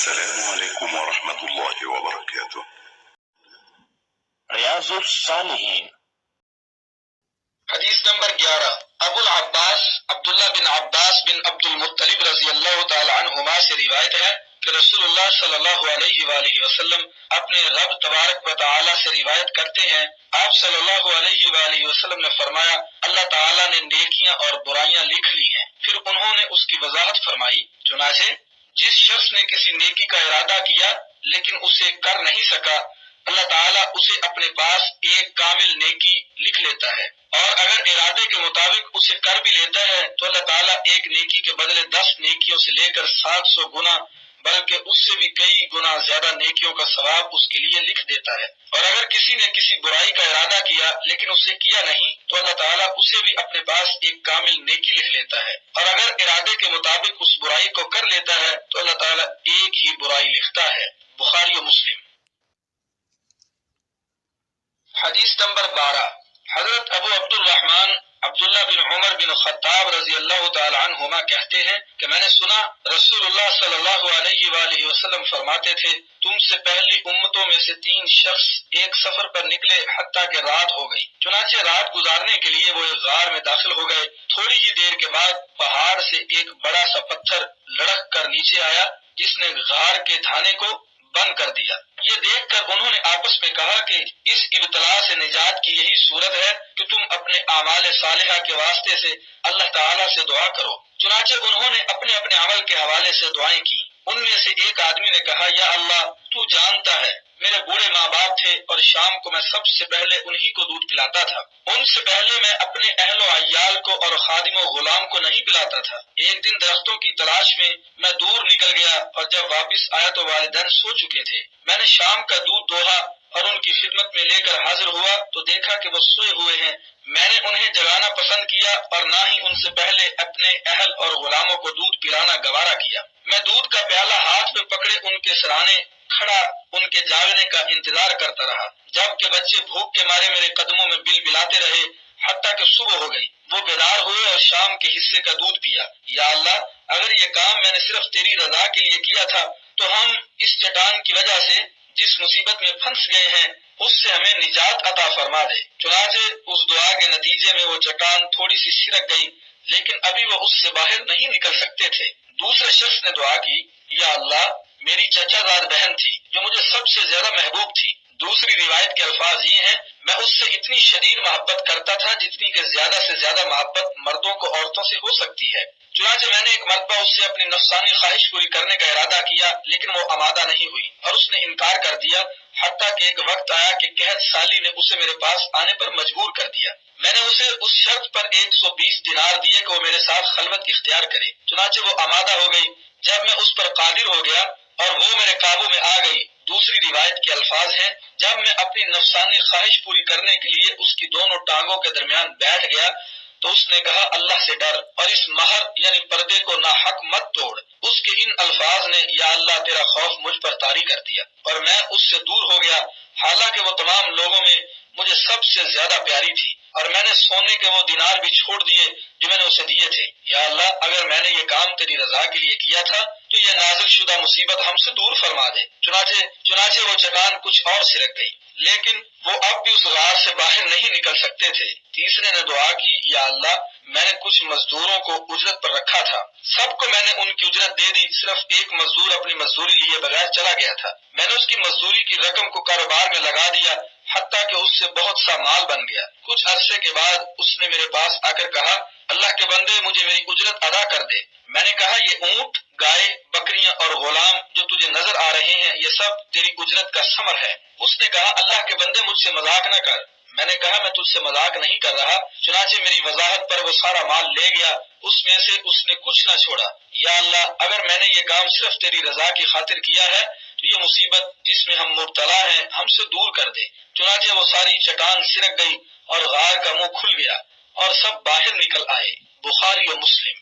السلام عليكم ورحمة الله وبركاته. ریاض الصالحین حدیث نمبر 11 ابو العباس عبداللہ بن عباس بن عبد المطلب رضی اللہ تعالی عنہما سے روایت ہے کہ رسول اللہ صلی اللہ علیہ وآلہ وسلم اپنے رب تبارک و تعالی سے روایت کرتے ہیں، آپ صلی اللہ علیہ وآلہ وسلم نے فرمایا، اللہ تعالی نے نیکیاں اور برائیاں لکھ لی ہیں، پھر انہوں نے اس کی وضاحت فرمائی، چنانچہ جس شخص نے کسی نیکی کا ارادہ کیا لیکن اسے کر نہیں سکا، اللہ تعالیٰ اسے اپنے پاس ایک کامل نیکی لکھ لیتا ہے، اور اگر ارادے کے مطابق اسے کر بھی لیتا ہے تو اللہ تعالیٰ ایک نیکی کے بدلے 10 نیکیوں سے لے کر 700 گنا بلکہ اس سے بھی کئی گنا زیادہ نیکیوں کا ثواب اس کے لیے لکھ دیتا ہے، اور اگر کسی نے کسی برائی کا ارادہ کیا لیکن اسے کیا نہیں تو اللہ تعالیٰ اسے بھی اپنے پاس ایک کامل نیکی لکھ لیتا ہے، اور اگر ارادے کے مطابق اس برائی کو کر لیتا ہے تو اللہ تعالیٰ ایک ہی برائی لکھتا ہے۔ بخاری و مسلم۔ حدیث نمبر 12 حضرت ابو عبد الرحمن عبداللہ بن عمر بن خطاب رضی اللہ تعالی عنہما کہتے ہیں کہ میں نے سنا رسول اللہ صلی اللہ علیہ وآلہ وسلم فرماتے تھے، تم سے پہلی امتوں میں سے 3 شخص ایک سفر پر نکلے حتیٰ کہ رات ہو گئی، چنانچہ رات گزارنے کے لیے وہ ایک غار میں داخل ہو گئے، تھوڑی ہی دیر کے بعد پہاڑ سے ایک بڑا سا پتھر لڑک کر نیچے آیا جس نے غار کے دھانے کو بند کر دیا۔ یہ دیکھ کر انہوں نے آپس میں کہا کہ اس ابتلا سے نجات کی یہی صورت ہے کہ تم اپنے اعمال صالحہ کے واسطے سے اللہ تعالیٰ سے دعا کرو۔ چنانچہ انہوں نے اپنے اپنے عمل کے حوالے سے دعائیں کی۔ ان میں سے ایک آدمی نے کہا، یا اللہ تو جانتا ہے میرے بوڑھے ماں باپ تھے اور شام کو میں سب سے پہلے انہی کو دودھ پلاتا تھا، ان سے پہلے میں اپنے اہل و عیال کو اور خادم و غلام کو نہیں پلاتا تھا۔ ایک دن درختوں کی تلاش میں دور نکل گیا اور جب واپس آیا تو والدین سو چکے تھے۔ میں نے شام کا دودھ دوہا اور ان کی خدمت میں لے کر حاضر ہوا تو دیکھا کہ وہ سوئے ہوئے ہیں۔ میں نے انہیں جگانا پسند کیا اور نہ ہی ان سے پہلے اپنے اہل اور غلاموں کو دودھ پلانا گوارا کیا۔ میں دودھ کا پیالہ ہاتھ میں پکڑے ان کے سرانے کھڑا ان کے جاگنے کا انتظار کرتا رہا، جب کہ بچے بھوک کے مارے میرے قدموں میں بل بلاتے رہے حتیٰ کہ صبح ہو گئی۔ وہ بیدار ہوئے اور شام کے حصے کا دودھ پیا۔ یا اللہ اگر یہ کام میں نے صرف تیری رضا کے لیے کیا تھا تو ہم اس چٹان کی وجہ سے جس مصیبت میں پھنس گئے ہیں اس سے ہمیں نجات عطا فرما دے۔ چنانچہ اس دعا کے نتیجے میں وہ چٹان تھوڑی سی سرک گئی لیکن ابھی وہ اس سے باہر نہیں نکل سکتے تھے۔ دوسرے شخص نے دعا کی، یا اللہ میری چچا زاد بہن تھی جو مجھے سب سے زیادہ محبوب تھی۔ دوسری روایت کے الفاظ یہ ہیں، میں اس سے اتنی شدید محبت کرتا تھا جتنی کہ زیادہ سے زیادہ محبت مردوں کو عورتوں سے ہو سکتی ہے۔ چنانچہ میں نے ایک مرتبہ اس سے اپنی نفسانی خواہش پوری کرنے کا ارادہ کیا لیکن وہ آمادہ نہیں ہوئی اور اس نے انکار کر دیا، حتیٰ کہ ایک وقت آیا کہ قحط سالی نے اسے میرے پاس آنے پر مجبور کر دیا۔ میں نے اسے اس شرط پر 120 دینار دیے کہ وہ میرے ساتھ خلوت اختیار کرے، چنانچہ وہ آمادہ ہو گئی۔ جب میں اس پر قادر ہو گیا اور وہ میرے قابو میں آ گئی، دوسری روایت کے الفاظ ہیں، جب میں اپنی نفسانی خواہش پوری کرنے کے لیے اس کی دونوں ٹانگوں کے درمیان بیٹھ گیا تو اس نے کہا، اللہ سے ڈر اور اس مہر یعنی پردے کو ناحق مت توڑ۔ اس کے ان الفاظ نے یا اللہ تیرا خوف مجھ پر طاری کر دیا اور میں اس سے دور ہو گیا، حالانکہ وہ تمام لوگوں میں مجھے سب سے زیادہ پیاری تھی، اور میں نے سونے کے وہ دینار بھی چھوڑ دیے جو میں نے اسے دیے تھے۔ یا اللہ اگر میں نے یہ کام تیری رضا کے لیے کیا تھا تو یہ نازل شدہ مصیبت ہم سے دور فرما دے۔ چنانچہ وہ چٹان کچھ اور سرک گئی لیکن وہ اب بھی اس غار سے باہر نہیں نکل سکتے تھے۔ تیسرے نے دعا کی، یا اللہ میں نے کچھ مزدوروں کو اجرت پر رکھا تھا، سب کو میں نے ان کی اجرت دے دی، صرف ایک مزدور اپنی مزدوری لیے بغیر چلا گیا تھا۔ میں نے اس کی مزدوری کی رقم کو کاروبار میں لگا دیا حتیٰ کہ اس سے بہت سا مال بن گیا۔ کچھ عرصے کے بعد اس نے میرے پاس آ کر کہا، اللہ کے بندے مجھے میری اجرت ادا کر دے۔ میں نے کہا، یہ اونٹ، گائے، بکریاں اور غلام جو تجھے نظر آ رہے ہیں یہ سب تیری اجرت کا ثمر ہے۔ اس نے کہا، اللہ کے بندے مجھ سے مذاق نہ کر۔ میں نے کہا، میں تجھ سے مذاق نہیں کر رہا۔ چنانچہ میری وضاحت پر وہ سارا مال لے گیا، اس میں سے اس نے کچھ نہ چھوڑا۔ یا اللہ اگر میں نے یہ کام صرف تیری رضا کی خاطر کیا ہے تو یہ مصیبت جس میں ہم مبتلا ہیں ہم سے دور کر دے۔ چنانچہ وہ ساری چٹان سرک گئی اور غار کا منہ کھل گیا اور سب باہر نکل آئے۔ بخاری و مسلم۔